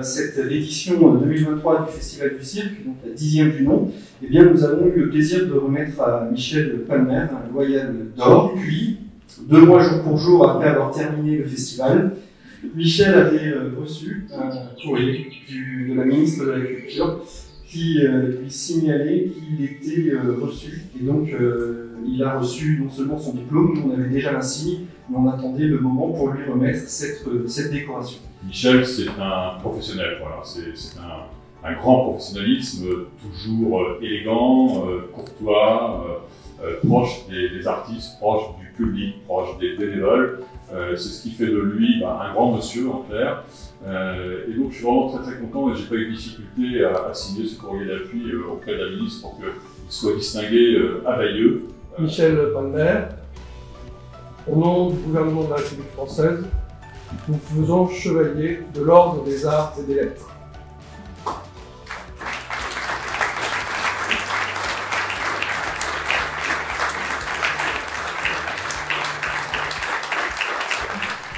cette édition 2023 du Festival du Cirque, donc la 10e du nom, eh bien, nous avons eu le plaisir de remettre à Michel Palmer un Loyal d'or. Puis, 2 mois jour pour jour après avoir terminé le festival, Michel avait reçu un courrier de la ministre de la Culture qui lui signalait qu'il était reçu. Et donc, il a reçu non seulement son diplôme, nous on avait déjà l'insigne, mais on attendait le moment pour lui remettre cette décoration. Michel, c'est un professionnel, voilà. C'est un grand professionnalisme, toujours élégant, courtois, proche des artistes, proche du public, proche des bénévoles. C'est ce qui fait de lui un grand monsieur en clair. Et donc je suis vraiment très content et j'ai pas eu de difficulté à signer ce courrier d'appui auprès de la ministre pour qu'il soit distingué à Bayeux. Michel Palmer, au nom du gouvernement de la République française, nous faisons chevalier de l'Ordre des Arts et des Lettres.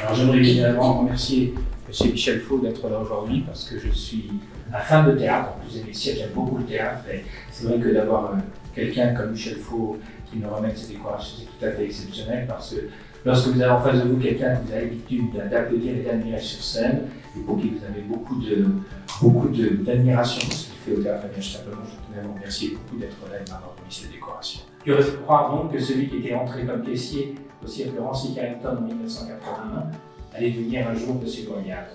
Alors j'aimerais évidemment remercier M. Michel Faux d'être là aujourd'hui parce que je suis un fan de théâtre. En plus des métiers, j'aime beaucoup le théâtre et c'est vrai que d'avoir quelqu'un comme Michel Faux qui nous remette ces décorations, c'est tout à fait exceptionnel parce que lorsque vous avez en face de vous quelqu'un que vous avez l'habitude d'applaudir et d'admirer sur scène et pour qui vous avez beaucoup d'admiration pour ce qu'il fait au théâtre, bien simplement je tenais à vous remercier beaucoup d'être là et de m'avoir remis ces décorations. Tu aurais pu croire donc que celui qui était entré comme caissier au cirque Rancy Carrington en 1981 allait devenir un jour Monsieur Loyal.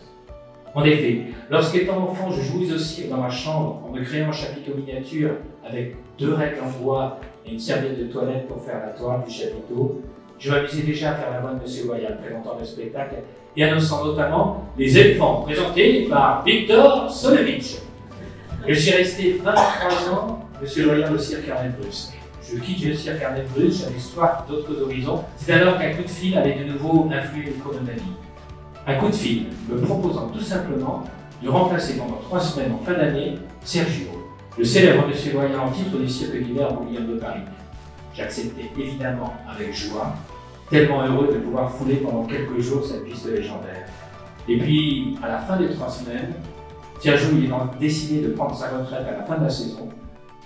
En effet, lorsqu'étant enfant, je jouais au cirque dans ma chambre en me créant un chapiteau miniature avec 2 règles en bois et une serviette de toilette pour faire la toile du chapiteau. Je m'amusais déjà à faire la voix de Monsieur Loyal présentant le spectacle et annonçant notamment les éléphants présentés par Victor Solevitch. Je suis resté 23 ans Monsieur Loyal au cirque Arnett Bruce. Je quitte le cirque Arnett Bruce, j'avais soif d'autres horizons. C'est alors qu'un coup de fil avait de nouveau influé le cours de ma vie. Un coup de fil me proposant tout simplement de remplacer pendant 3 semaines en fin d'année Sergio, le célèbre Monsieur Loyal en titre du cirque d'hiver Bouillon de Paris. J'acceptais évidemment avec joie, tellement heureux de pouvoir fouler pendant quelques jours cette piste légendaire. Et puis, à la fin des 3 semaines, Sergio ayant décidé de prendre sa retraite à la fin de la saison,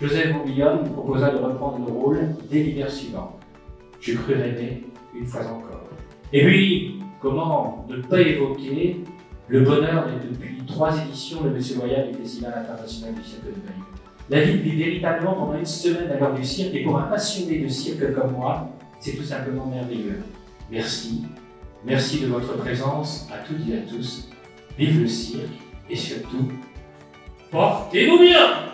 Joseph Bouillon me proposa de reprendre le rôle dès l'hiver suivant. Je crus rêver une fois encore. Et puis, comment ne pas évoquer le bonheur d'être depuis 3 éditions le Monsieur Loyal du Festival international du cirque de Bayeux. La vie vit véritablement pendant une semaine à l'heure du cirque et pour un passionné de cirque comme moi, c'est tout simplement merveilleux. Merci. Merci de votre présence à toutes et à tous. Vive le cirque et surtout, portez-vous bien!